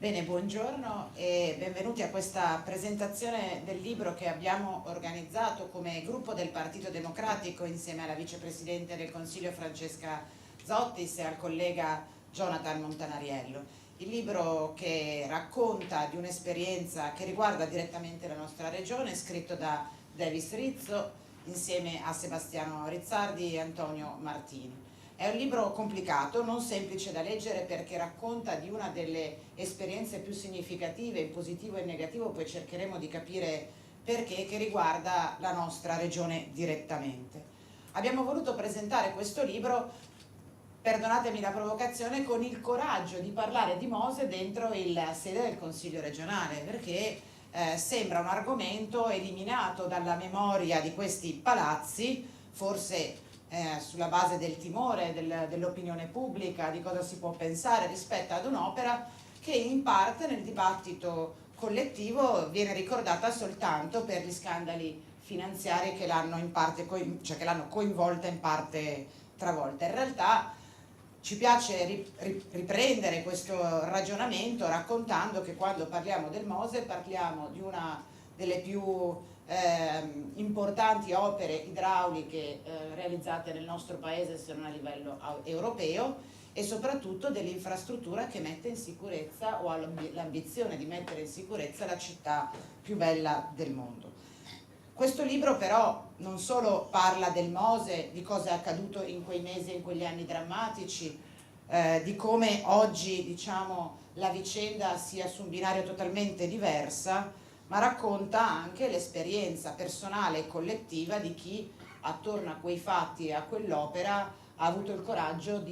Bene, buongiorno e benvenuti a questa presentazione del libro che abbiamo organizzato come gruppo del Partito Democratico insieme alla vicepresidente del Consiglio Francesca Zottis e al collega Jonathan Montanariello. Il libro che racconta di un'esperienza che riguarda direttamente la nostra regione, scritto da Davis Rizzo insieme a Sebastiano Rizzardi e Antonio Martini. È un libro complicato, non semplice da leggere perché racconta di una delle esperienze più significative in positivo e in negativo, poi cercheremo di capire perché, che riguarda la nostra regione direttamente. Abbiamo voluto presentare questo libro, perdonatemi la provocazione, con il coraggio di parlare di Mose dentro la sede del Consiglio regionale, perché sembra un argomento eliminato dalla memoria di questi palazzi, forse sulla base del timore dell'opinione pubblica, di cosa si può pensare rispetto ad un'opera che in parte nel dibattito collettivo viene ricordata soltanto per gli scandali finanziari che l'hanno in parte che l'hanno coinvolta in parte travolta. In realtà ci piace riprendere questo ragionamento raccontando che quando parliamo del Mose parliamo di una delle più importanti opere idrauliche realizzate nel nostro paese, se non a livello europeo, e soprattutto dell'infrastruttura che mette in sicurezza o ha l'ambizione di mettere in sicurezza la città più bella del mondo. Questo libro però non solo parla del Mose, di cosa è accaduto in quei mesi e in quegli anni drammatici, di come oggi diciamo, la vicenda sia su un binario totalmente diversa, ma racconta anche l'esperienza personale e collettiva di chi attorno a quei fatti e a quell'opera ha avuto il coraggio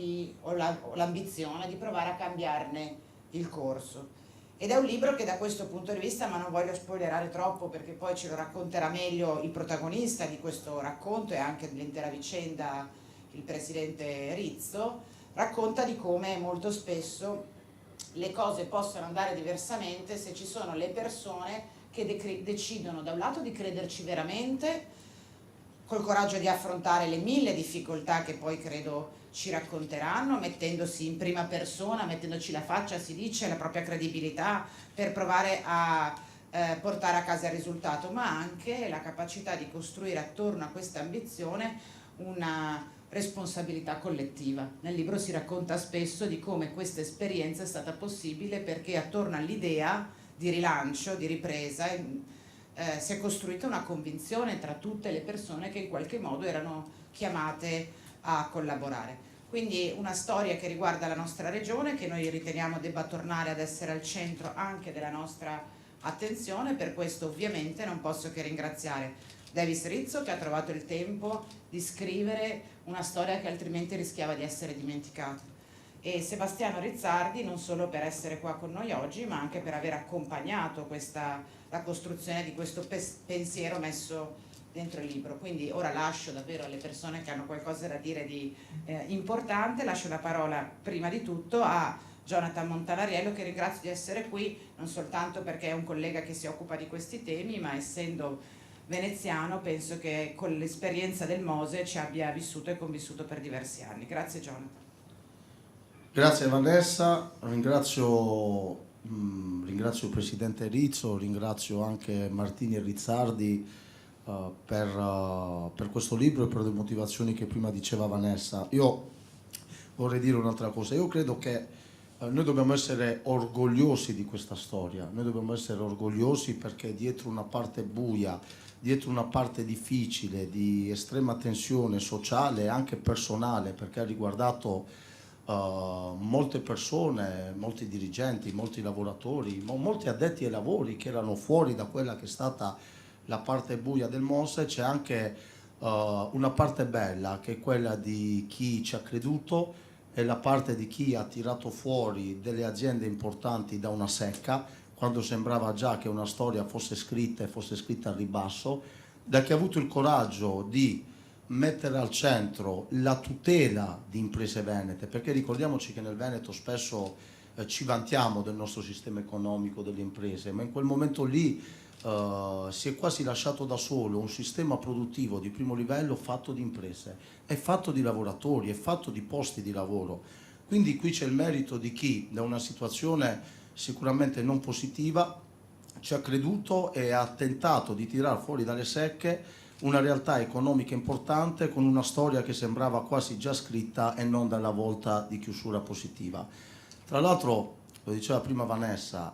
o l'ambizione di provare a cambiarne il corso. Ed è un libro che da questo punto di vista, ma non voglio spoilerare troppo perché poi ce lo racconterà meglio il protagonista di questo racconto e anche dell'intera vicenda, il presidente Rizzo, racconta di come molto spesso le cose possono andare diversamente se ci sono le persone che decidono da un lato di crederci veramente, col coraggio di affrontare le mille difficoltà che poi credo ci racconteranno, mettendosi in prima persona, mettendoci la faccia, si dice, la propria credibilità per provare a portare a casa il risultato, ma anche la capacità di costruire attorno a questa ambizione una responsabilità collettiva. Nel libro si racconta spesso di come questa esperienza è stata possibile perché attorno all'idea di rilancio, di ripresa, si è costruita una convinzione tra tutte le persone che in qualche modo erano chiamate a collaborare. Quindi una storia che riguarda la nostra regione, che noi riteniamo debba tornare ad essere al centro anche della nostra attenzione. Per questo ovviamente non posso che ringraziare Davis Rizzo, che ha trovato il tempo di scrivere una storia che altrimenti rischiava di essere dimenticata, e Sebastiano Rizzardi non solo per essere qua con noi oggi, ma anche per aver accompagnato la costruzione di questo pensiero messo dentro il libro. Quindi ora lascio davvero alle persone che hanno qualcosa da dire di importante, lascio la parola prima di tutto a Jonathan Montanariello, che ringrazio di essere qui, non soltanto perché è un collega che si occupa di questi temi, ma essendo veneziano penso che con l'esperienza del Mose ci abbia vissuto e convissuto per diversi anni. Grazie Jonathan. Grazie Vanessa, ringrazio il Presidente Rizzo, ringrazio anche Martini e Rizzardi per questo libro e per le motivazioni che prima diceva Vanessa. Io vorrei dire un'altra cosa, io credo che noi dobbiamo essere orgogliosi di questa storia, noi dobbiamo essere orgogliosi perché dietro una parte buia, dietro una parte difficile, di estrema tensione sociale e anche personale, perché ha riguardato molte persone, molti dirigenti, molti lavoratori, molti addetti ai lavori che erano fuori da quella che è stata la parte buia del Mose. C'è anche una parte bella che è quella di chi ci ha creduto e la parte di chi ha tirato fuori delle aziende importanti da una secca quando sembrava già che una storia fosse scritta e fosse scritta al ribasso, da chi ha avuto il coraggio di mettere al centro la tutela di imprese venete, perché ricordiamoci che nel Veneto spesso ci vantiamo del nostro sistema economico, delle imprese, ma in quel momento lì si è quasi lasciato da solo un sistema produttivo di primo livello fatto di imprese, è fatto di lavoratori, è fatto di posti di lavoro. Quindi qui c'è il merito di chi da una situazione sicuramente non positiva, ci ha creduto e ha tentato di tirar fuori dalle secche una realtà economica importante con una storia che sembrava quasi già scritta e non dalla volta di chiusura positiva. Tra l'altro, lo diceva prima Vanessa,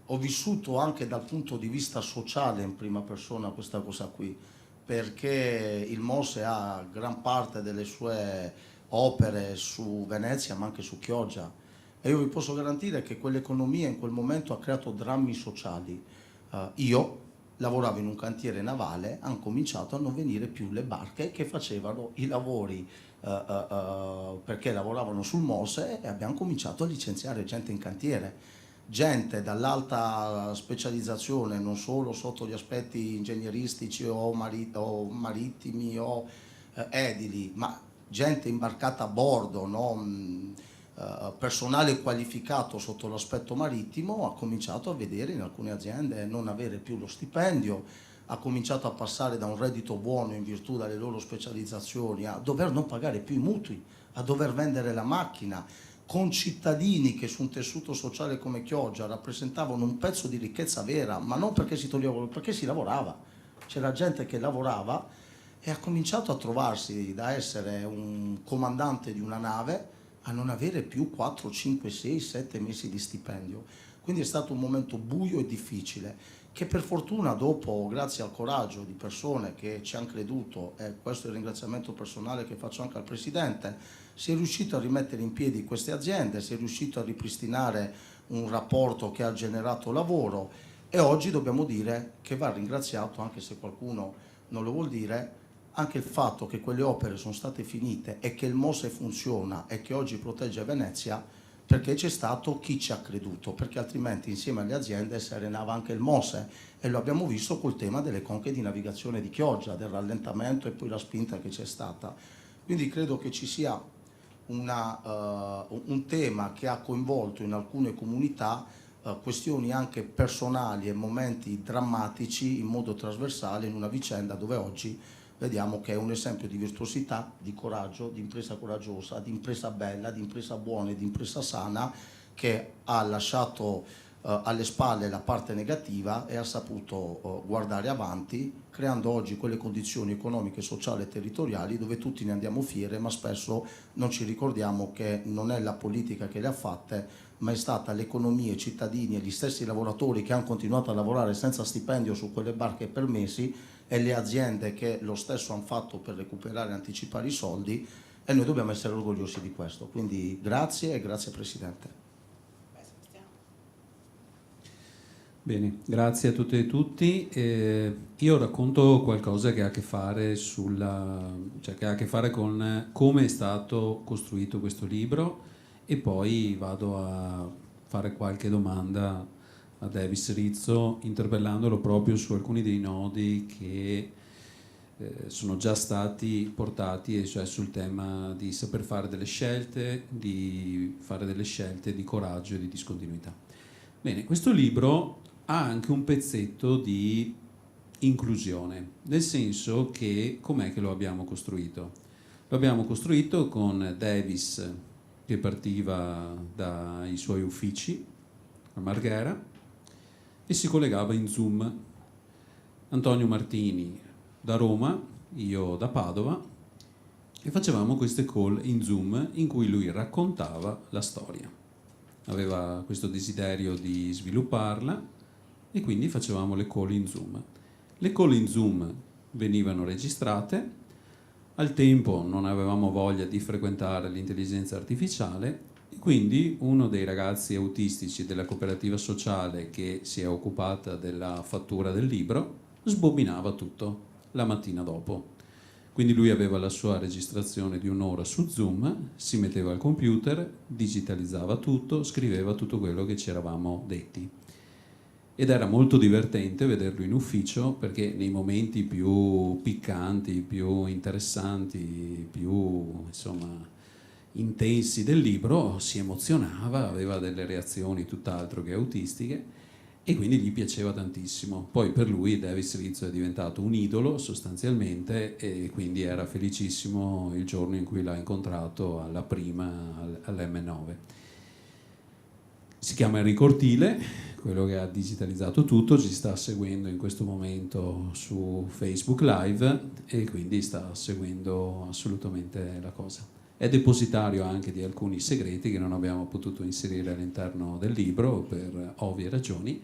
ho vissuto anche dal punto di vista sociale in prima persona questa cosa qui, perché il MOSE ha gran parte delle sue opere su Venezia ma anche su Chioggia, e io vi posso garantire che quell'economia in quel momento ha creato drammi sociali. Io lavoravo in un cantiere navale, hanno cominciato a non venire più le barche che facevano i lavori perché lavoravano sul MOSE, e abbiamo cominciato a licenziare gente in cantiere, gente dall'alta specializzazione, non solo sotto gli aspetti ingegneristici o marittimi o edili, ma gente imbarcata a bordo, no? Personale qualificato sotto l'aspetto marittimo ha cominciato a vedere in alcune aziende non avere più lo stipendio, ha cominciato a passare da un reddito buono in virtù delle loro specializzazioni a dover non pagare più i mutui, a dover vendere la macchina, con cittadini che su un tessuto sociale come Chioggia rappresentavano un pezzo di ricchezza vera, ma non perché si toglieva, perché si lavorava. C'era gente che lavorava e ha cominciato a trovarsi da essere un comandante di una nave a non avere più 4, 5, 6, 7 mesi di stipendio. Quindi è stato un momento buio e difficile, che per fortuna dopo, grazie al coraggio di persone che ci hanno creduto, e questo è il ringraziamento personale che faccio anche al Presidente, si è riuscito a rimettere in piedi queste aziende, si è riuscito a ripristinare un rapporto che ha generato lavoro, e oggi dobbiamo dire che va ringraziato, anche se qualcuno non lo vuol dire, anche il fatto che quelle opere sono state finite e che il MOSE funziona e che oggi protegge Venezia, perché c'è stato chi ci ha creduto, perché altrimenti insieme alle aziende si arenava anche il MOSE, e lo abbiamo visto col tema delle conche di navigazione di Chioggia, del rallentamento e poi la spinta che c'è stata. Quindi credo che ci sia un tema che ha coinvolto in alcune comunità questioni anche personali e momenti drammatici in modo trasversale in una vicenda dove oggi vediamo che è un esempio di virtuosità, di coraggio, di impresa coraggiosa, di impresa bella, di impresa buona e di impresa sana, che ha lasciato alle spalle la parte negativa e ha saputo guardare avanti, creando oggi quelle condizioni economiche, sociali e territoriali dove tutti ne andiamo fieri, ma spesso non ci ricordiamo che non è la politica che le ha fatte, ma è stata l'economia, i cittadini e gli stessi lavoratori che hanno continuato a lavorare senza stipendio su quelle barche per mesi, e le aziende che lo stesso hanno fatto per recuperare e anticipare i soldi, e noi dobbiamo essere orgogliosi di questo. Quindi grazie e grazie Presidente. Bene, grazie a tutte e tutti. Io racconto qualcosa che ha a che fare che ha a che fare con come è stato costruito questo libro, e poi vado a fare qualche domanda a Davis Rizzo, interpellandolo proprio su alcuni dei nodi che sono già stati portati, e cioè sul tema di saper fare delle scelte, di fare delle scelte di coraggio e di discontinuità. Bene, questo libro ha anche un pezzetto di inclusione, nel senso che com'è che lo abbiamo costruito? Lo abbiamo costruito con Davis che partiva dai suoi uffici a Marghera e si collegava in Zoom, Antonio Martini da Roma, io da Padova, e facevamo queste call in Zoom in cui lui raccontava la storia. Aveva questo desiderio di svilupparla e quindi facevamo le call in Zoom. Le call in Zoom venivano registrate, al tempo non avevamo voglia di frequentare l'intelligenza artificiale, e quindi uno dei ragazzi autistici della cooperativa sociale che si è occupata della fattura del libro sbobinava tutto la mattina dopo. Quindi lui aveva la sua registrazione di un'ora su Zoom, si metteva al computer, digitalizzava tutto, scriveva tutto quello che ci eravamo detti. Ed era molto divertente vederlo in ufficio, perché nei momenti più piccanti, più interessanti, più insomma intensi del libro si emozionava, aveva delle reazioni tutt'altro che autistiche, e quindi gli piaceva tantissimo. Poi per lui Davis Rizzo è diventato un idolo sostanzialmente, e quindi era felicissimo il giorno in cui l'ha incontrato alla prima all'M9. Si chiama Enrico Ortile, quello che ha digitalizzato tutto, ci sta seguendo in questo momento su Facebook Live e quindi sta seguendo assolutamente la cosa. È depositario anche di alcuni segreti che non abbiamo potuto inserire all'interno del libro per ovvie ragioni,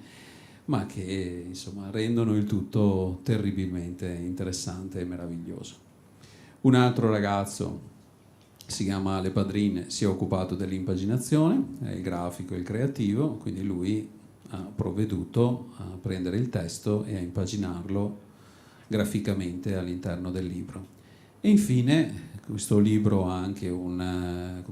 ma che insomma rendono il tutto terribilmente interessante e meraviglioso. Un altro ragazzo si chiama Ale Padrin, si è occupato dell'impaginazione, è il grafico e il creativo, quindi lui ha provveduto a prendere il testo e a impaginarlo graficamente all'interno del libro. E infine questo libro ha anche un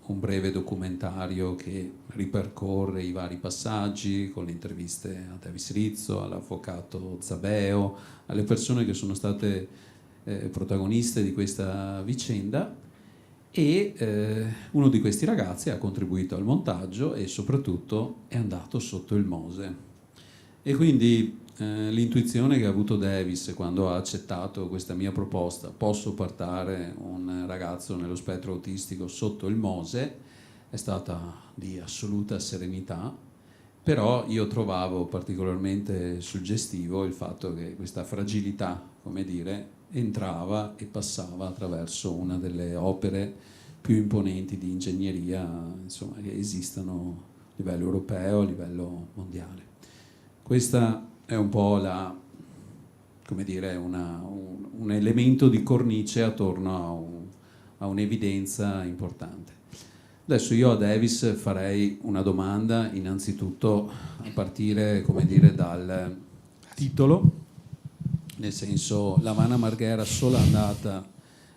breve documentario che ripercorre i vari passaggi con le interviste a Davis Rizzo, all'avvocato Zabeo, alle persone che sono state protagoniste di questa vicenda. E uno di questi ragazzi ha contribuito al montaggio e soprattutto è andato sotto il Mose. E quindi l'intuizione che ha avuto Davis quando ha accettato questa mia proposta, posso portare un ragazzo nello spettro autistico sotto il Mose, è stata di assoluta serenità, però io trovavo particolarmente suggestivo il fatto che questa fragilità, come dire, entrava e passava attraverso una delle opere più imponenti di ingegneria, insomma, che esistano a livello europeo, a livello mondiale. Questa è un po' un elemento di cornice attorno a un'evidenza importante. Adesso io a Davis farei una domanda, innanzitutto a partire, dal titolo. Nel senso, L'Havana Marghera sola andata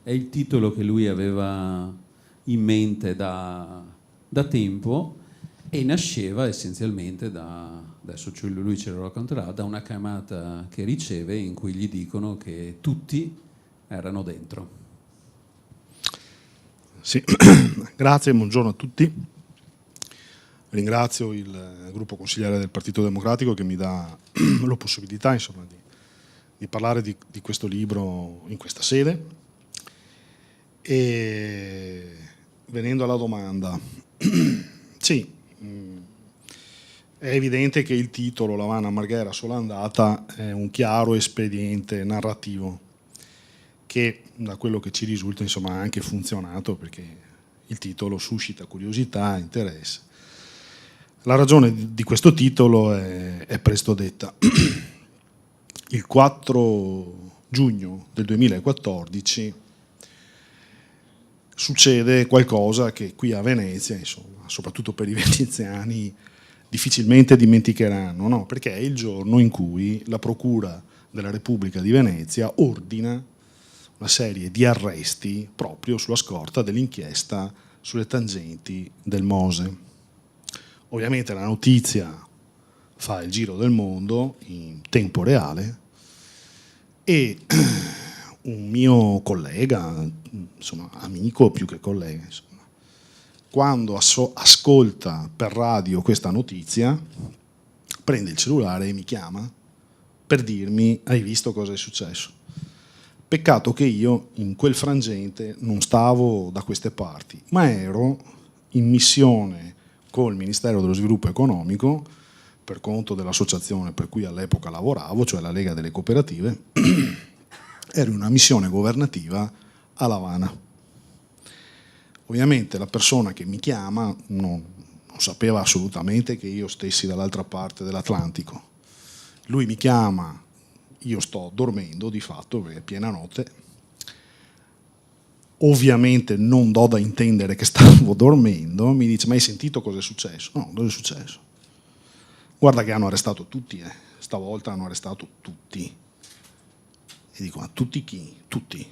è il titolo che lui aveva in mente da tempo e nasceva essenzialmente adesso lui ce lo racconterà, da una chiamata che riceve in cui gli dicono che tutti erano dentro. Sì, grazie, buongiorno a tutti. Ringrazio il gruppo consigliere del Partito Democratico che mi dà la possibilità, insomma, di parlare di questo libro in questa sede. E venendo alla domanda, sì, è evidente che il titolo L'Havana Marghera sola andata è un chiaro espediente narrativo che, da quello che ci risulta, insomma, ha anche funzionato, perché il titolo suscita curiosità, interesse. La ragione di questo titolo è presto detta. Il 4 giugno del 2014 succede qualcosa che qui a Venezia, insomma, soprattutto per i veneziani, difficilmente dimenticheranno, no? Perché è il giorno in cui la Procura della Repubblica di Venezia ordina una serie di arresti proprio sulla scorta dell'inchiesta sulle tangenti del Mose. Ovviamente la notizia fa il giro del mondo in tempo reale e un mio collega, insomma amico più che collega, insomma, quando ascolta per radio questa notizia prende il cellulare e mi chiama per dirmi: hai visto cosa è successo? Peccato che io in quel frangente non stavo da queste parti, ma ero in missione col Ministero dello Sviluppo Economico per conto dell'associazione per cui all'epoca lavoravo, cioè la Lega delle Cooperative. Ero in una missione governativa a L'Havana. Ovviamente la persona che mi chiama non sapeva assolutamente che io stessi dall'altra parte dell'Atlantico. Lui mi chiama, io sto dormendo di fatto perché è piena notte. Ovviamente non do da intendere che stavo dormendo, mi dice: ma hai sentito cosa è successo? No, cosa è successo? Guarda che hanno arrestato tutti, stavolta hanno arrestato tutti. E dico: ma tutti chi? Tutti.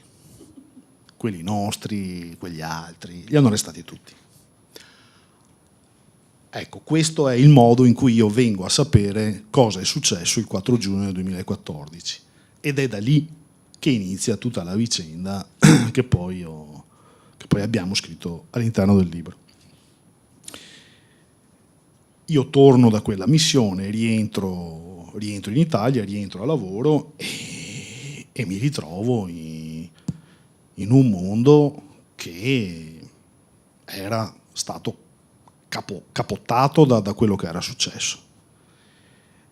Quelli nostri, quegli altri, li hanno arrestati tutti. Ecco, questo è il modo in cui io vengo a sapere cosa è successo il 4 giugno del 2014. Ed è da lì che inizia tutta la vicenda che poi abbiamo scritto all'interno del libro. Io torno da quella missione, rientro in Italia, rientro a lavoro e mi ritrovo in un mondo che era stato capottato da quello che era successo.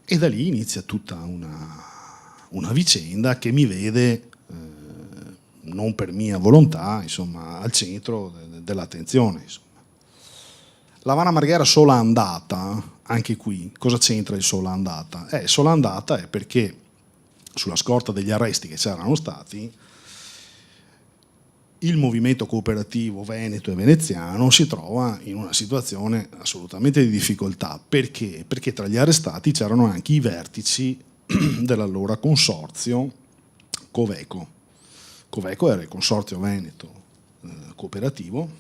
E da lì inizia tutta una vicenda che mi vede, non per mia volontà, insomma, al centro dell'attenzione. Insomma. L'Havana Marghera sola andata, anche qui, cosa c'entra il sola andata? Sola andata è perché sulla scorta degli arresti che c'erano stati, il movimento cooperativo veneto e veneziano si trova in una situazione assolutamente di difficoltà. Perché? Perché tra gli arrestati c'erano anche i vertici dell'allora consorzio Coveco. Coveco era il consorzio veneto cooperativo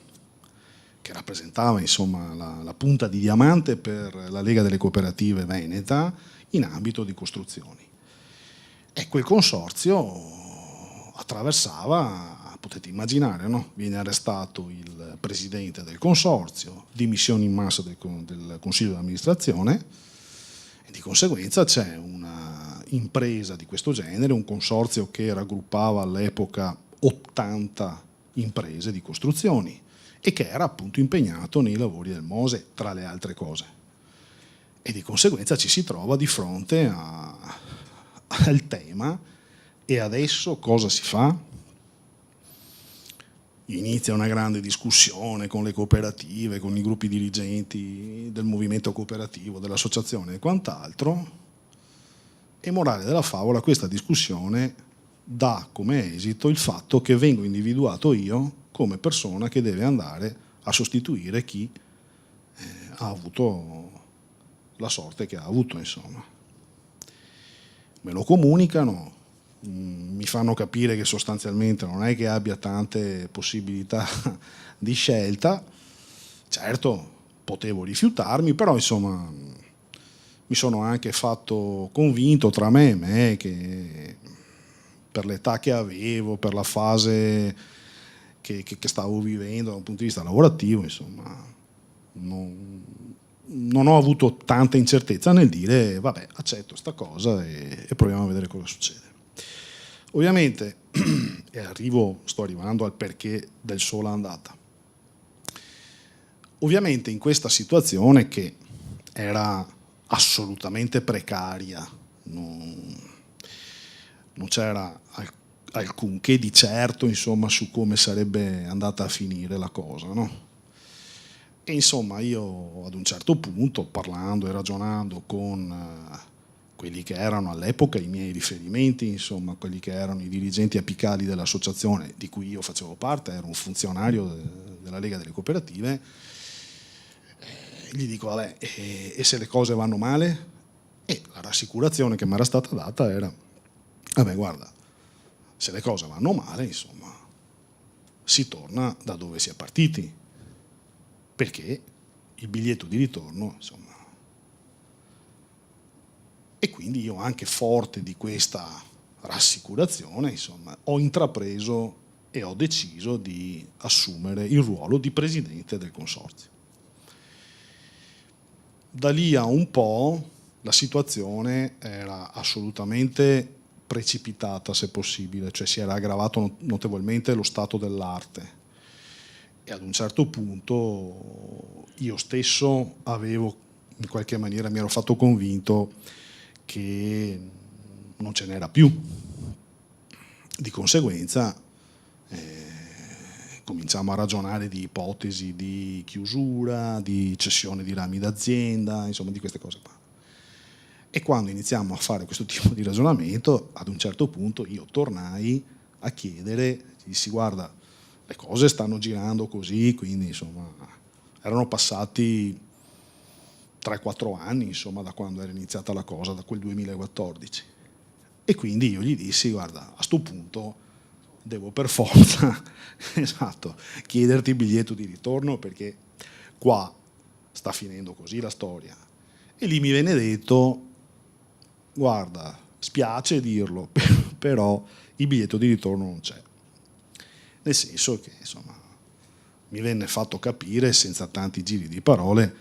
che rappresentava insomma la punta di diamante per la Lega delle Cooperative Veneta in ambito di costruzioni. E quel consorzio attraversava, potete immaginare, no? Viene arrestato il presidente del consorzio, dimissioni in massa del consiglio di amministrazione e di conseguenza c'è una impresa di questo genere, un consorzio che raggruppava all'epoca 80 imprese di costruzioni e che era appunto impegnato nei lavori del Mose, tra le altre cose. E di conseguenza ci si trova di fronte al tema: e adesso cosa si fa? Inizia una grande discussione con le cooperative, con i gruppi dirigenti del movimento cooperativo, dell'associazione e quant'altro, e morale della favola, questa discussione dà come esito il fatto che vengo individuato io come persona che deve andare a sostituire chi ha avuto la sorte che ha avuto, insomma. Me lo comunicano, mi fanno capire che sostanzialmente non è che abbia tante possibilità di scelta. Certo, potevo rifiutarmi, però insomma mi sono anche fatto convinto tra me e me che per l'età che avevo, per la fase che stavo vivendo da un punto di vista lavorativo, insomma, non ho avuto tanta incertezza nel dire vabbè, accetto sta cosa e proviamo a vedere cosa succede. Ovviamente, sto arrivando al perché del sola andata. Ovviamente in questa situazione che era assolutamente precaria, non c'era alcunché di certo, insomma, su come sarebbe andata a finire la cosa, no? E insomma io ad un certo punto, parlando e ragionando con quelli che erano all'epoca i miei riferimenti, insomma quelli che erano i dirigenti apicali dell'associazione di cui io facevo parte, ero un funzionario della Lega delle Cooperative, gli dico vabbè, e se le cose vanno male? E la rassicurazione che mi era stata data era vabbè, guarda, se le cose vanno male, insomma, si torna da dove si è partiti, perché il biglietto di ritorno, insomma. E quindi io, anche forte di questa rassicurazione, insomma, ho intrapreso e ho deciso di assumere il ruolo di presidente del consorzio. Da lì a un po' la situazione era assolutamente precipitata, se possibile, cioè si era aggravato notevolmente lo stato dell'arte. E ad un certo punto io stesso avevo, in qualche maniera, mi ero fatto convinto che non ce n'era più. Di conseguenza cominciamo a ragionare di ipotesi di chiusura, di cessione di rami d'azienda, insomma di queste cose qua. E quando iniziamo a fare questo tipo di ragionamento, ad un certo punto io tornai a chiedere, dissi guarda, le cose stanno girando così, quindi insomma erano passati 3-4 anni, insomma, da quando era iniziata la cosa, da quel 2014. E quindi io gli dissi guarda, a sto punto devo per forza esatto, chiederti il biglietto di ritorno, perché qua sta finendo così la storia. E lì mi venne detto guarda, spiace dirlo, però il biglietto di ritorno non c'è. Nel senso che, insomma, mi venne fatto capire, senza tanti giri di parole,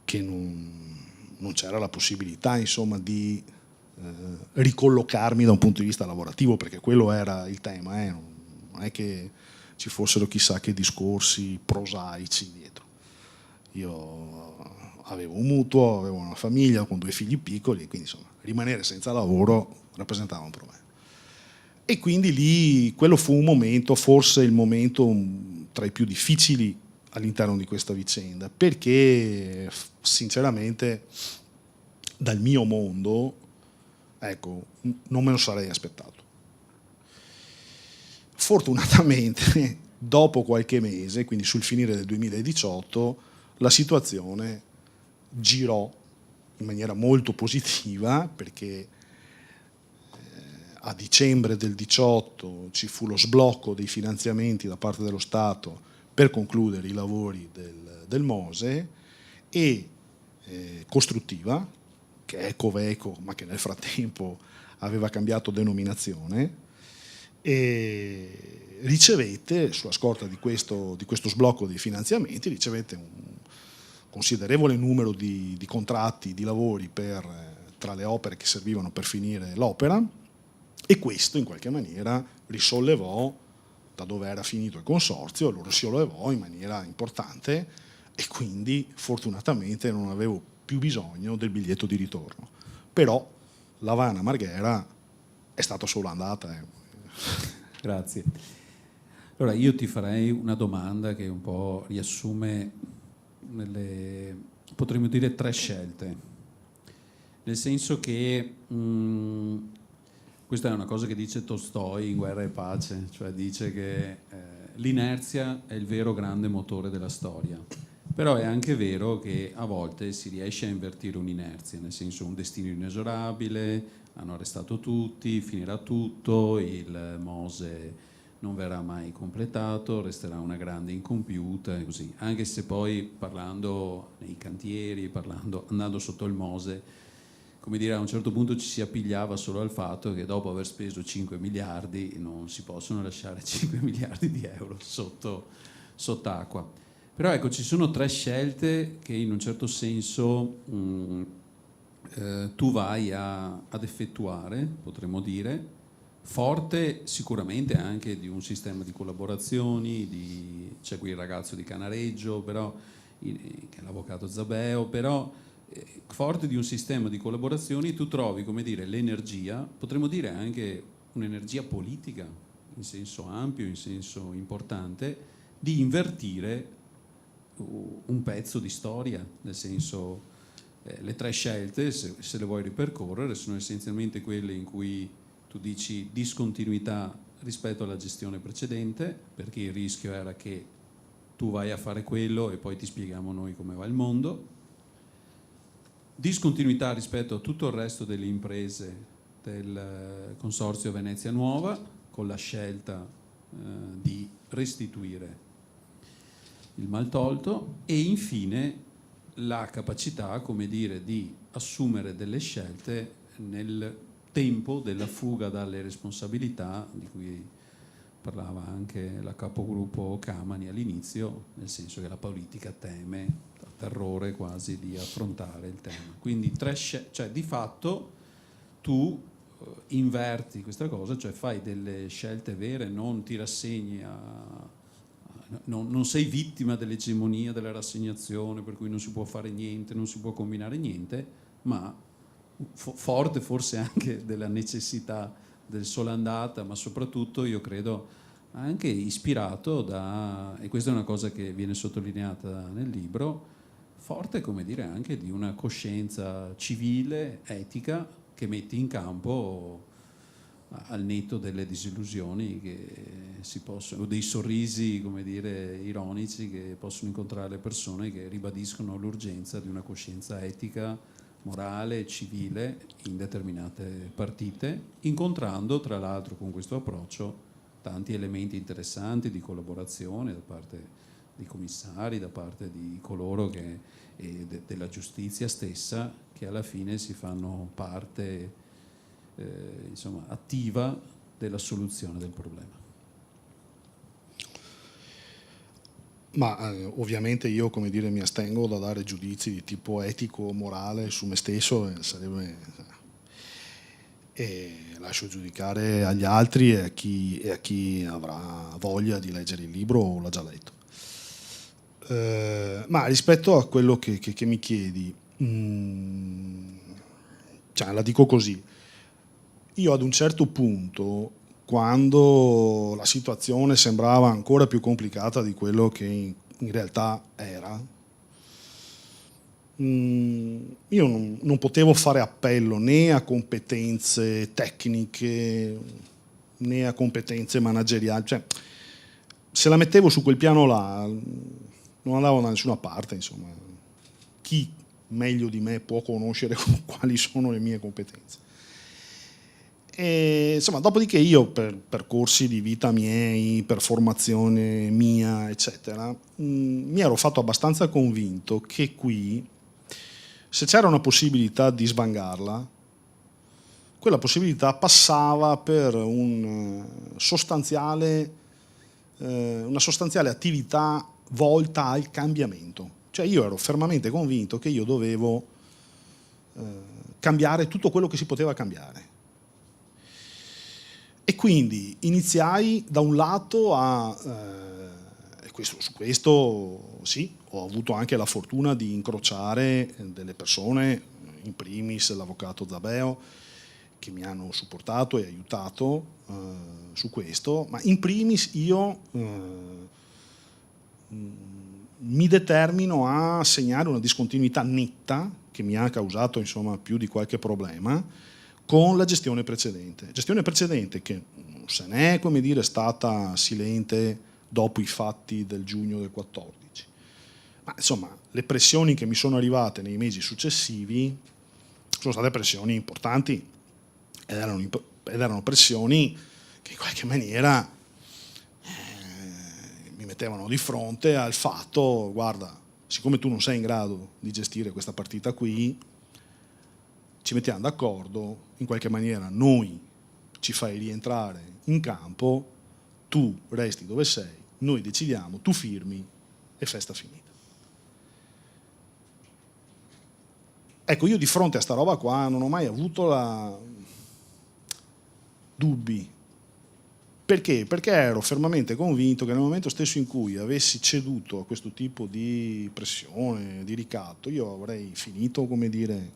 che non c'era la possibilità, insomma, di ricollocarmi da un punto di vista lavorativo, perché quello era il tema, non è che ci fossero chissà che discorsi prosaici dietro. io avevo un mutuo, avevo una famiglia con 2 figli piccoli, quindi insomma rimanere senza lavoro rappresentava un problema. E quindi lì quello fu un momento, forse il momento tra i più difficili all'interno di questa vicenda, perché sinceramente dal mio mondo, ecco, non me lo sarei aspettato. Fortunatamente dopo qualche mese, quindi sul finire del 2018, la situazione girò in maniera molto positiva, perché a dicembre del 18 ci fu lo sblocco dei finanziamenti da parte dello Stato per concludere i lavori del Mose, e Costruttiva, che è Coveco ma che nel frattempo aveva cambiato denominazione, e ricevette, sulla scorta di questo sblocco dei finanziamenti, ricevette un considerevole numero di contratti, di lavori tra le opere che servivano per finire l'opera, e questo in qualche maniera risollevò da dove era finito il consorzio, lo risollevò in maniera importante, e quindi fortunatamente non avevo più bisogno del biglietto di ritorno. Però l'Havana Marghera è stata solo andata. Grazie. Allora io ti farei una domanda che un po' riassume potremmo dire 3 scelte, nel senso che questa è una cosa che dice Tolstoi in Guerra e Pace, cioè dice che l'inerzia è il vero grande motore della storia, però è anche vero che a volte si riesce a invertire un'inerzia, nel senso un destino inesorabile, hanno arrestato tutti, finirà tutto, il Mose non verrà mai completato, resterà una grande incompiuta e così, anche se poi parlando nei cantieri, andando sotto il Mose, come dire, a un certo punto ci si appigliava solo al fatto che dopo aver speso 5 miliardi non si possono lasciare 5 miliardi di euro sott'acqua. Però ecco, ci sono 3 scelte che in un certo senso tu vai ad effettuare, potremmo dire, forte sicuramente anche di un sistema di collaborazioni, c'è qui il ragazzo di Canareggio, però, che è l'avvocato Zabeo, però forte di un sistema di collaborazioni tu trovi, come dire, l'energia, potremmo dire anche un'energia politica in senso ampio, in senso importante, di invertire un pezzo di storia, nel senso le 3 scelte, se le vuoi ripercorrere, sono essenzialmente quelle in cui tu dici discontinuità rispetto alla gestione precedente, perché il rischio era che tu vai a fare quello e poi ti spieghiamo noi come va il mondo. Discontinuità rispetto a tutto il resto delle imprese del Consorzio Venezia Nuova, con la scelta di restituire il maltolto, e infine la capacità, come dire, di assumere delle scelte nel tempo della fuga dalle responsabilità di cui parlava anche la capogruppo Camani all'inizio, nel senso che la politica teme, ha terrore quasi di affrontare il tema. Quindi cioè di fatto tu inverti questa cosa, cioè fai delle scelte vere, non ti rassegni non sei vittima dell'egemonia, della rassegnazione, per cui non si può fare niente, non si può combinare niente, ma forte forse anche della necessità del sola andata, ma soprattutto io credo anche ispirato e questa è una cosa che viene sottolineata nel libro, forte, come dire, anche di una coscienza civile, etica, che metti in campo al netto delle disillusioni che si possono, o dei sorrisi, come dire, ironici che possono incontrare le persone che ribadiscono l'urgenza di una coscienza etica, morale, civile in determinate partite, incontrando tra l'altro con questo approccio tanti elementi interessanti di collaborazione da parte dei commissari, da parte di coloro della giustizia stessa, che alla fine si fanno parte insomma, attiva della soluzione del problema. Ma ovviamente io, come dire, mi astengo da dare giudizi di tipo etico o morale su me stesso, e lascio giudicare agli altri e a chi avrà voglia di leggere il libro o l'ha già letto. Ma rispetto a quello che mi chiedi, cioè, la dico così, io ad un certo punto, quando la situazione sembrava ancora più complicata di quello che in realtà era, io non potevo fare appello né a competenze tecniche né a competenze manageriali, cioè, se la mettevo su quel piano là non andavo da nessuna parte, insomma. Chi meglio di me può conoscere quali sono le mie competenze? E, insomma, dopodiché io per percorsi di vita miei, per formazione mia, eccetera, mi ero fatto abbastanza convinto che qui, se c'era una possibilità di svangarla, quella possibilità passava per una sostanziale attività volta al cambiamento. Cioè io ero fermamente convinto che io dovevo cambiare tutto quello che si poteva cambiare. E quindi iniziai da un lato su questo sì, ho avuto anche la fortuna di incrociare delle persone, in primis l'avvocato Zabeo, che mi hanno supportato e aiutato su questo, ma in primis io mi determino a segnare una discontinuità netta che mi ha causato, insomma, più di qualche problema con la gestione precedente che non se n'è, come dire, stata silente dopo i fatti del giugno del 14, ma insomma le pressioni che mi sono arrivate nei mesi successivi sono state pressioni importanti ed erano pressioni che in qualche maniera mi mettevano di fronte al fatto: guarda, siccome tu non sei in grado di gestire questa partita qui, ci mettiamo d'accordo, in qualche maniera noi ci fai rientrare in campo, tu resti dove sei, noi decidiamo, tu firmi e festa finita. Ecco, io di fronte a sta roba qua non ho mai avuto dubbi. Perché? Perché ero fermamente convinto che nel momento stesso in cui avessi ceduto a questo tipo di pressione, di ricatto, io avrei finito, come dire,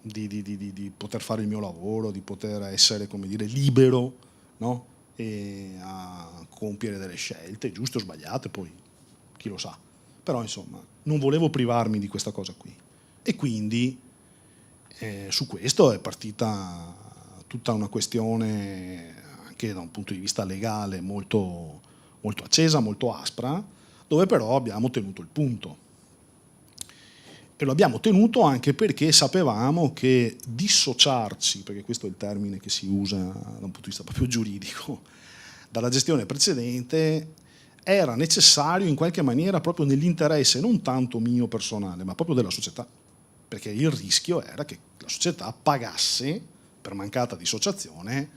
di poter fare il mio lavoro, di poter essere, come dire, libero, no? E a compiere delle scelte, giuste o sbagliate, poi chi lo sa. Però insomma, non volevo privarmi di questa cosa qui. E quindi su questo è partita tutta una questione, anche da un punto di vista legale, molto, molto accesa, molto aspra, dove però abbiamo tenuto il punto. E lo abbiamo tenuto anche perché sapevamo che dissociarci, perché questo è il termine che si usa da un punto di vista proprio giuridico, dalla gestione precedente era necessario in qualche maniera proprio nell'interesse non tanto mio personale, ma proprio della società, perché il rischio era che la società pagasse, per mancata dissociazione,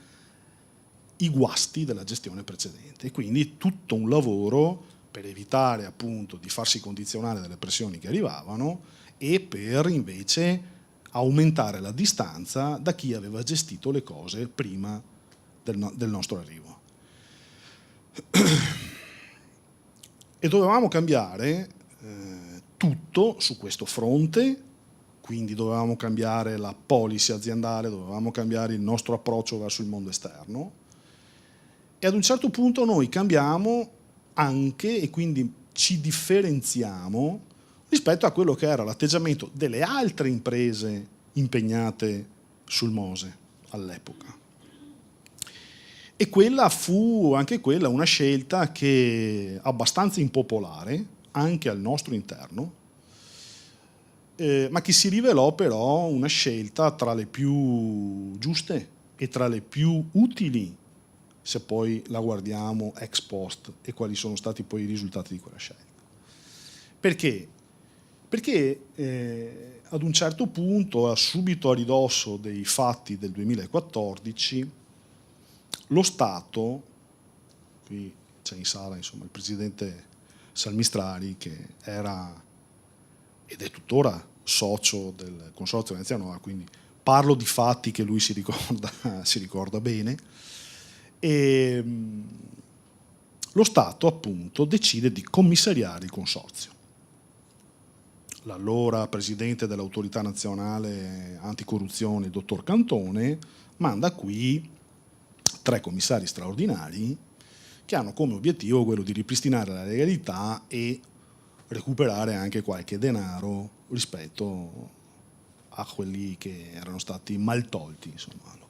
i guasti della gestione precedente. E quindi tutto un lavoro per evitare appunto di farsi condizionare dalle pressioni che arrivavano e per invece aumentare la distanza da chi aveva gestito le cose prima del nostro arrivo. E dovevamo cambiare tutto su questo fronte, quindi dovevamo cambiare la policy aziendale, dovevamo cambiare il nostro approccio verso il mondo esterno, e ad un certo punto noi cambiamo anche, e quindi ci differenziamo rispetto a quello che era l'atteggiamento delle altre imprese impegnate sul MOSE all'epoca. E quella fu anche quella una scelta che abbastanza impopolare anche al nostro interno, ma che si rivelò però una scelta tra le più giuste e tra le più utili, se poi la guardiamo ex post e quali sono stati poi i risultati di quella scelta. Perché? Perché ad un certo punto, subito a ridosso dei fatti del 2014, lo Stato, qui c'è in sala insomma il presidente Salmistrari, che era ed è tuttora socio del Consorzio Venezia Nuova, quindi parlo di fatti che lui si ricorda bene, e lo Stato appunto decide di commissariare il consorzio. L'allora presidente dell'autorità nazionale anticorruzione, il dottor Cantone, manda qui 3 commissari straordinari che hanno come obiettivo quello di ripristinare la legalità e recuperare anche qualche denaro rispetto a quelli che erano stati maltolti, insomma.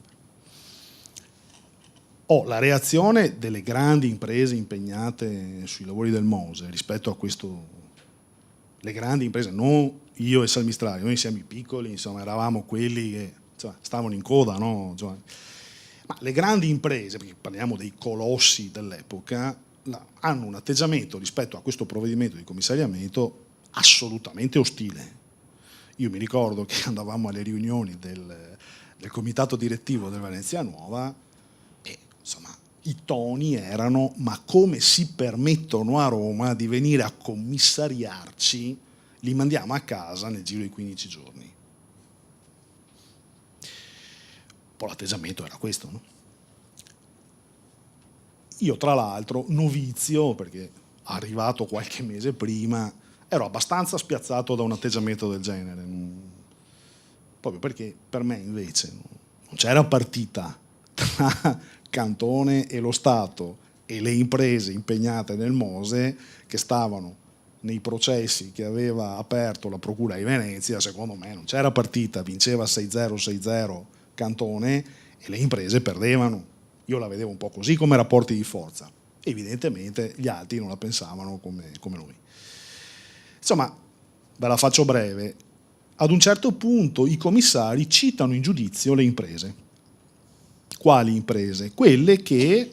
La reazione delle grandi imprese impegnate sui lavori del Mose rispetto a questo, le grandi imprese, non io e Salmistrari, noi siamo i piccoli, insomma, eravamo quelli che stavano in coda, no? Ma le grandi imprese, perché parliamo dei colossi dell'epoca, hanno un atteggiamento rispetto a questo provvedimento di commissariamento assolutamente ostile. Io mi ricordo che andavamo alle riunioni del comitato direttivo del Venezia Nuova e insomma i toni erano: ma come si permettono a Roma di venire a commissariarci, li mandiamo a casa nel giro di 15 giorni. Un po' l'atteggiamento era questo, no? Io tra l'altro, novizio, perché arrivato qualche mese prima, ero abbastanza spiazzato da un atteggiamento del genere, proprio perché per me invece non c'era partita tra Cantone e lo Stato e le imprese impegnate nel Mose che stavano nei processi che aveva aperto la Procura di Venezia. Secondo me non c'era partita, vinceva 6-0, 6-0 Cantone e le imprese perdevano. Io la vedevo un po' così come rapporti di forza. Evidentemente gli altri non la pensavano come noi. Insomma, ve la faccio breve. Ad un certo punto i commissari citano in giudizio le imprese. Quali imprese? Quelle che,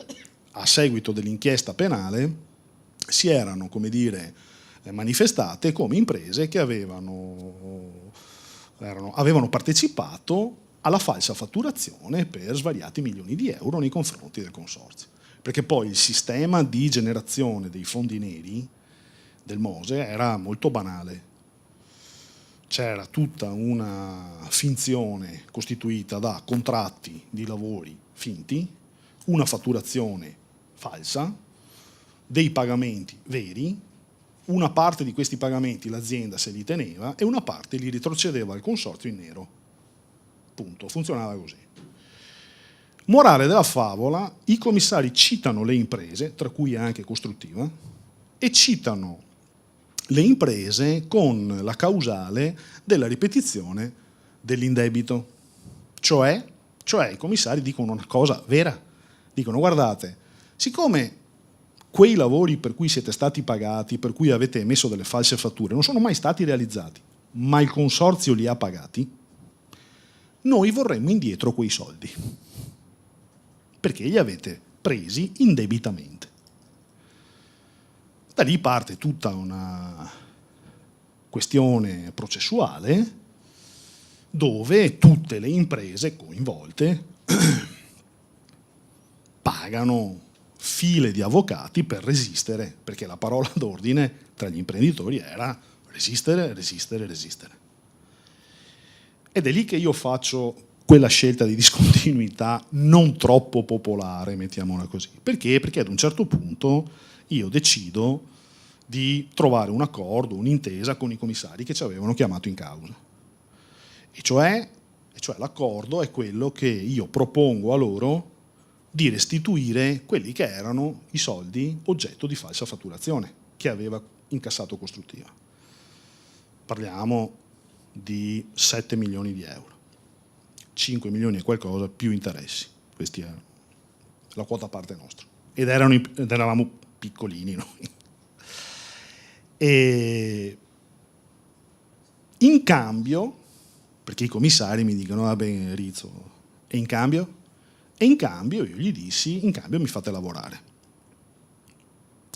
a seguito dell'inchiesta penale, si erano, come dire, manifestate come imprese che avevano partecipato alla falsa fatturazione per svariati milioni di euro nei confronti del consorzio. Perché poi il sistema di generazione dei fondi neri del Mose era molto banale. C'era tutta una finzione costituita da contratti di lavori finti, una fatturazione falsa, dei pagamenti veri, una parte di questi pagamenti l'azienda se li teneva e una parte li retrocedeva al consorzio in nero. Punto, funzionava così. Morale della favola, i commissari citano le imprese, tra cui anche Costruttiva, e citano le imprese con la causale della ripetizione dell'indebito. Cioè i commissari dicono una cosa vera, dicono: guardate, siccome quei lavori per cui siete stati pagati, per cui avete emesso delle false fatture, non sono mai stati realizzati, ma il consorzio li ha pagati, noi vorremmo indietro quei soldi, perché li avete presi indebitamente. Da lì parte tutta una questione processuale dove tutte le imprese coinvolte pagano file di avvocati per resistere, perché la parola d'ordine tra gli imprenditori era resistere, resistere, resistere. Ed è lì che io faccio quella scelta di discontinuità non troppo popolare, mettiamola così. Perché? Perché ad un certo punto io decido di trovare un accordo, un'intesa con i commissari che ci avevano chiamato in causa. E cioè l'accordo è quello che io propongo a loro di restituire quelli che erano i soldi oggetto di falsa fatturazione che aveva incassato Costruttiva. Parliamo di 7 milioni di euro, 5 milioni e qualcosa più interessi. Questi erano la quota parte nostra. Ed eravamo piccolini noi. E in cambio, perché i commissari mi dicono: va bene Rizzo, e in cambio? E in cambio io gli dissi: in cambio mi fate lavorare.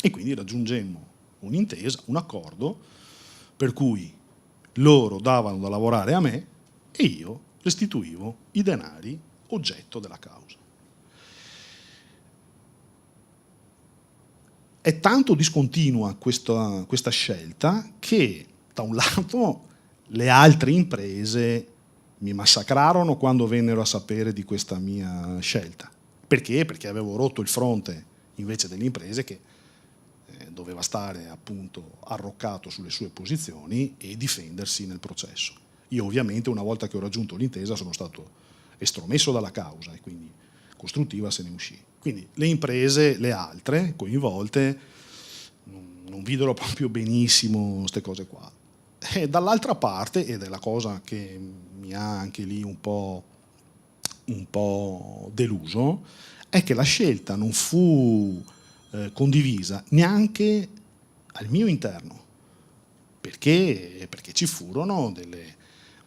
E quindi raggiungemmo un'intesa, un accordo, per cui loro davano da lavorare a me e io restituivo i denari oggetto della causa. È tanto discontinua questa scelta che, da un lato, le altre imprese mi massacrarono quando vennero a sapere di questa mia scelta. Perché? Perché avevo rotto il fronte invece delle imprese che doveva stare appunto arroccato sulle sue posizioni e difendersi nel processo. Io ovviamente una volta che ho raggiunto l'intesa sono stato estromesso dalla causa e quindi costruttiva se ne uscì. Quindi le imprese, le altre coinvolte, non videro proprio benissimo queste cose qua. E dall'altra parte, ed è la cosa che mi ha anche lì un po' deluso, è che la scelta non fu condivisa neanche al mio interno, perché ci furono delle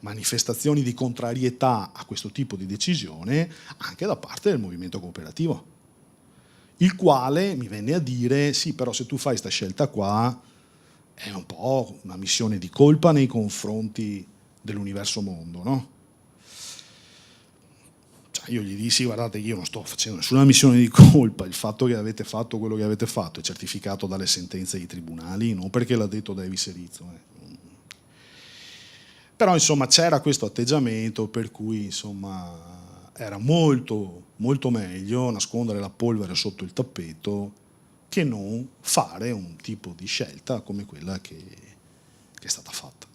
manifestazioni di contrarietà a questo tipo di decisione anche da parte del movimento cooperativo, il quale mi venne a dire: sì, però se tu fai questa scelta qua è un po' una missione di colpa nei confronti dell'universo mondo, no? Io gli dissi: guardate, io non sto facendo nessuna missione di colpa, il fatto che avete fatto quello che avete fatto è certificato dalle sentenze dei tribunali, non perché l'ha detto Davis e Rizzo. Però insomma c'era questo atteggiamento per cui insomma era molto, molto meglio nascondere la polvere sotto il tappeto che non fare un tipo di scelta come quella che è stata fatta.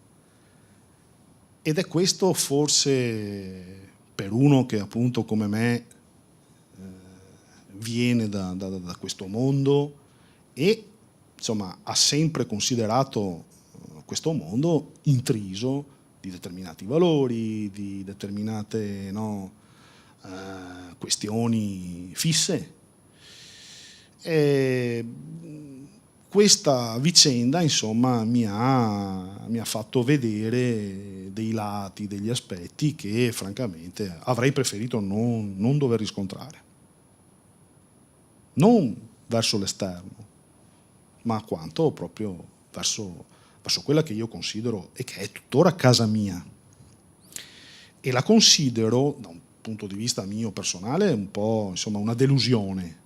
Ed è questo forse, per uno che appunto come me viene da questo mondo e insomma ha sempre considerato questo mondo intriso di determinati valori, di determinate questioni fisse. E questa vicenda insomma mi ha fatto vedere dei lati, degli aspetti che francamente avrei preferito non dover riscontrare, non verso l'esterno, ma quanto proprio verso quella che io considero e che è tuttora casa mia, e la considero da un punto di vista mio personale un po' insomma una delusione.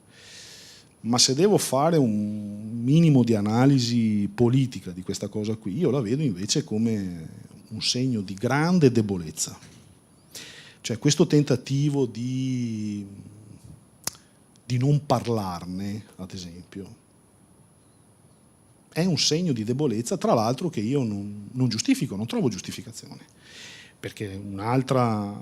Ma se devo fare un minimo di analisi politica di questa cosa qui, io la vedo invece come un segno di grande debolezza. Cioè questo tentativo di non parlarne, ad esempio, è un segno di debolezza, tra l'altro che io non giustifico, non trovo giustificazione. Perché un'altra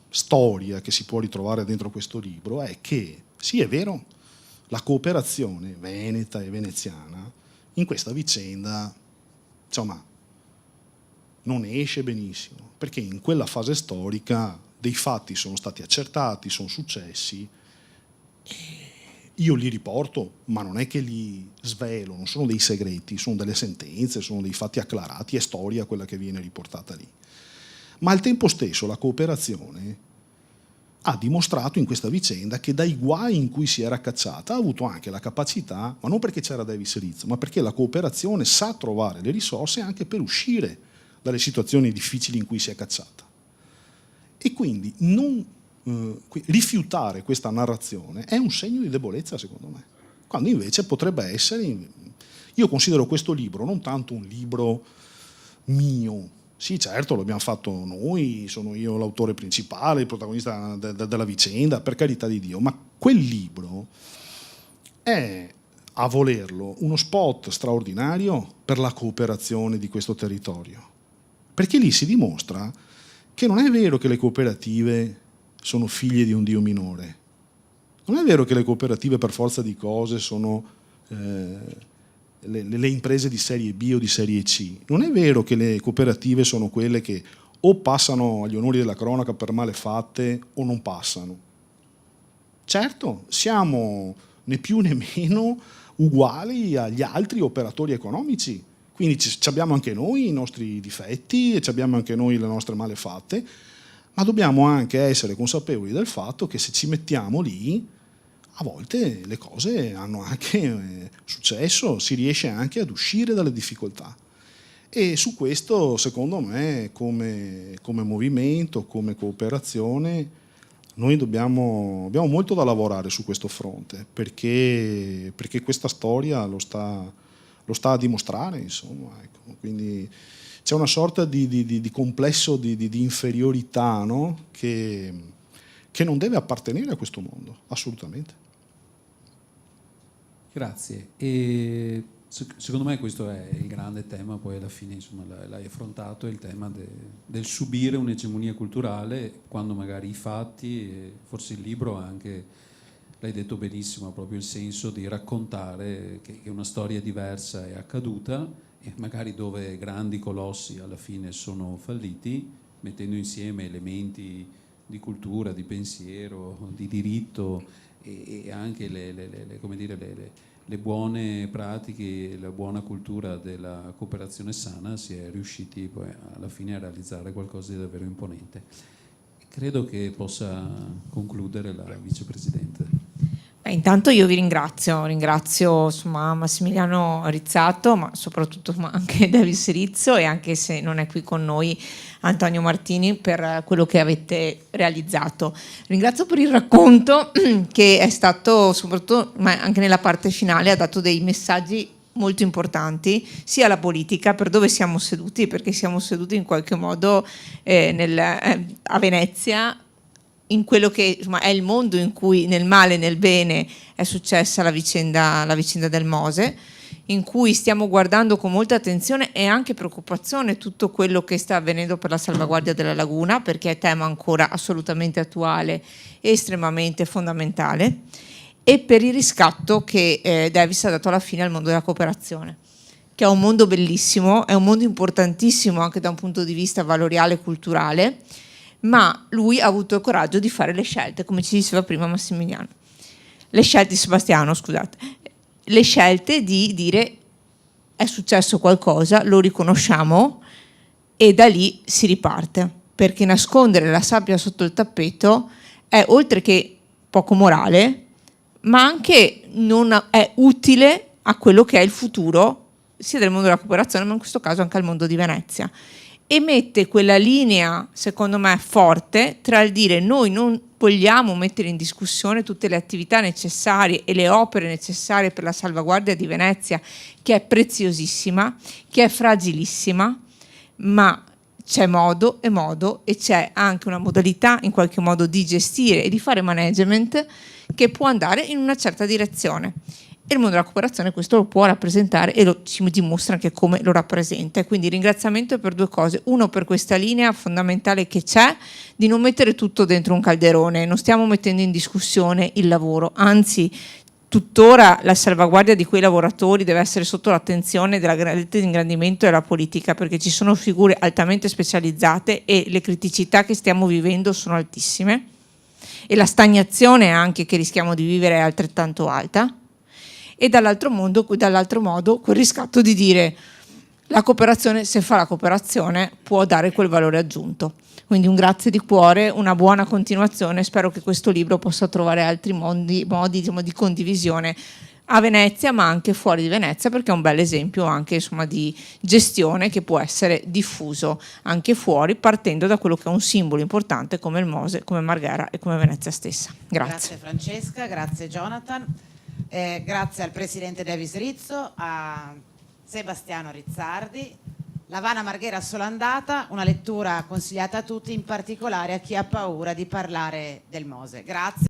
storia che si può ritrovare dentro questo libro è che sì, è vero, la cooperazione veneta e veneziana in questa vicenda, insomma, non esce benissimo, perché in quella fase storica dei fatti sono stati accertati, sono successi, e io li riporto, ma non è che li svelo, non sono dei segreti, sono delle sentenze, sono dei fatti acclarati, è storia quella che viene riportata lì. Ma al tempo stesso la cooperazione ha dimostrato in questa vicenda che dai guai in cui si era cacciata ha avuto anche la capacità, ma non perché c'era Davis Rizzo, ma perché la cooperazione sa trovare le risorse anche per uscire dalle situazioni difficili in cui si è cacciata. E quindi rifiutare questa narrazione è un segno di debolezza, secondo me, quando invece potrebbe essere. Io considero questo libro non tanto un libro mio. Sì, certo, lo abbiamo fatto noi, sono io l'autore principale, il protagonista della vicenda, per carità di Dio, ma quel libro è, a volerlo, uno spot straordinario per la cooperazione di questo territorio. Perché lì si dimostra che non è vero che le cooperative sono figlie di un Dio minore, non è vero che le cooperative per forza di cose sono le imprese di serie B o di serie C. Non è vero che le cooperative sono quelle che o passano agli onori della cronaca per male fatte o non passano. Certo, siamo né più né meno uguali agli altri operatori economici, quindi abbiamo anche noi i nostri difetti e abbiamo anche noi le nostre male fatte, ma dobbiamo anche essere consapevoli del fatto che se ci mettiamo lì, a volte le cose hanno anche successo, si riesce anche ad uscire dalle difficoltà. E su questo, secondo me, come movimento, come cooperazione, noi abbiamo molto da lavorare su questo fronte, perché questa storia lo sta a dimostrare, insomma. Ecco. Quindi c'è una sorta di complesso di inferiorità, no? che non deve appartenere a questo mondo, assolutamente. Grazie. E secondo me questo è il grande tema, poi alla fine insomma l'hai affrontato, il tema del subire un'egemonia culturale, quando magari i fatti, e forse il libro anche, l'hai detto benissimo, ha proprio il senso di raccontare che una storia diversa è accaduta, e magari dove grandi colossi alla fine sono falliti, mettendo insieme elementi di cultura, di pensiero, di diritto e anche le buone pratiche, la buona cultura della cooperazione sana, si è riusciti poi alla fine a realizzare qualcosa di davvero imponente. Credo che possa concludere la vicepresidente. Intanto io vi ringrazio insomma, Massimiliano Rizzato, ma soprattutto anche Davis Rizzo, e anche se non è qui con noi Antonio Martini, per quello che avete realizzato. Ringrazio per il racconto che è stato, soprattutto ma anche nella parte finale, ha dato dei messaggi molto importanti sia alla politica, per dove siamo seduti, perché siamo seduti in qualche modo a Venezia, in quello che insomma, è il mondo in cui nel male e nel bene è successa la vicenda del Mose, in cui stiamo guardando con molta attenzione e anche preoccupazione tutto quello che sta avvenendo per la salvaguardia della laguna, perché è tema ancora assolutamente attuale e estremamente fondamentale, e per il riscatto che Davis ha dato alla fine al mondo della cooperazione, che è un mondo bellissimo, è un mondo importantissimo anche da un punto di vista valoriale e culturale, ma lui ha avuto il coraggio di fare le scelte, come ci diceva prima Massimiliano. Sebastiano, scusate. Le scelte di dire è successo qualcosa, lo riconosciamo e da lì si riparte, perché nascondere la sabbia sotto il tappeto è oltre che poco morale, ma anche non è utile a quello che è il futuro sia del mondo della cooperazione, ma in questo caso anche al mondo di Venezia. E mette quella linea, secondo me, forte tra il dire noi non vogliamo mettere in discussione tutte le attività necessarie e le opere necessarie per la salvaguardia di Venezia, che è preziosissima, che è fragilissima, ma c'è modo e c'è anche una modalità in qualche modo di gestire e di fare management che può andare in una certa direzione. E il mondo della cooperazione questo lo può rappresentare e ci dimostra anche come lo rappresenta. E quindi ringraziamento per due cose: uno, per questa linea fondamentale che c'è di non mettere tutto dentro un calderone, non stiamo mettendo in discussione il lavoro, anzi tuttora la salvaguardia di quei lavoratori deve essere sotto l'attenzione della rete di ingrandimento della politica, perché ci sono figure altamente specializzate e le criticità che stiamo vivendo sono altissime e la stagnazione anche che rischiamo di vivere è altrettanto alta. E dall'altro modo quel riscatto di dire la cooperazione, se fa la cooperazione, può dare quel valore aggiunto. Quindi un grazie di cuore, una buona continuazione, spero che questo libro possa trovare altri modi diciamo, di condivisione a Venezia, ma anche fuori di Venezia, perché è un bel esempio anche insomma, di gestione che può essere diffuso anche fuori, partendo da quello che è un simbolo importante come il Mose, come Marghera e come Venezia stessa. Grazie. Grazie Francesca, grazie Jonathan. Grazie al presidente Davis Rizzo, a Sebastiano Rizzardi. L'Havana Marghera Solandata, una lettura consigliata a tutti, in particolare a chi ha paura di parlare del Mose. Grazie.